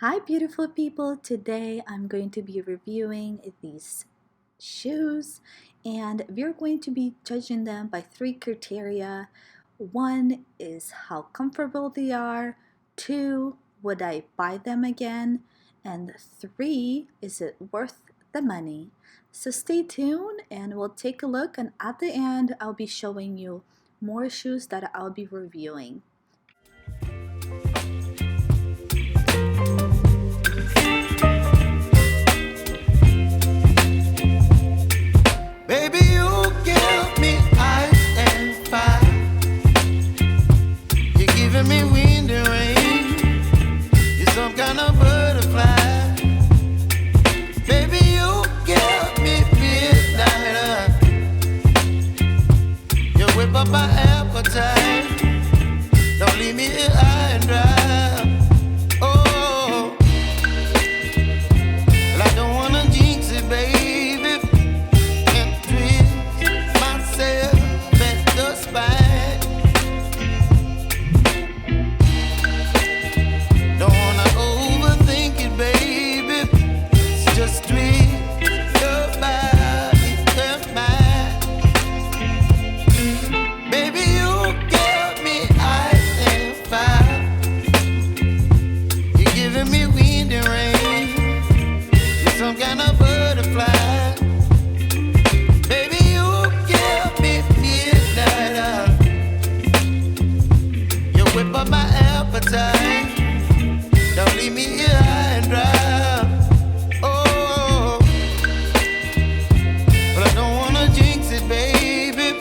Hi beautiful people, today I'm going to be reviewing these shoes and we're going to be judging them by three criteria. One is how comfortable they are, two, would I buy them again, and three, is it worth the money? So stay tuned and we'll take a look, and at the end I'll be showing you more shoes that I'll be reviewing. Baby, you give me ice and fire. You're giving me wind and rain. You're some kind of butterfly. Baby, you give me midnight. You whip up my appetite. Don't leave me here high and dry. Oh, well, I don't wanna jinx it, baby. Some kind of butterfly. Baby, you give me midnight. You whip up my appetite. Don't leave me here high and dry. Oh, but I don't wanna jinx it, baby.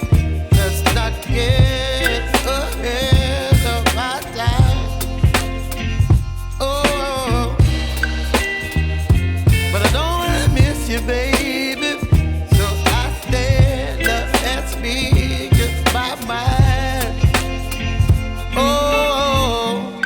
Let's not get ahead of my time. Oh, but I don't wanna miss you, baby. So I stand up and speak just my mind. Oh.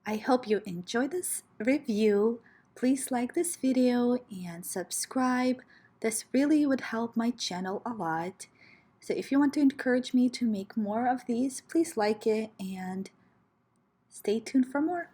I hope you enjoyed this review. Please like this video and subscribe. This really would help my channel a lot. So if you want to encourage me to make more of these, please like it and stay tuned for more.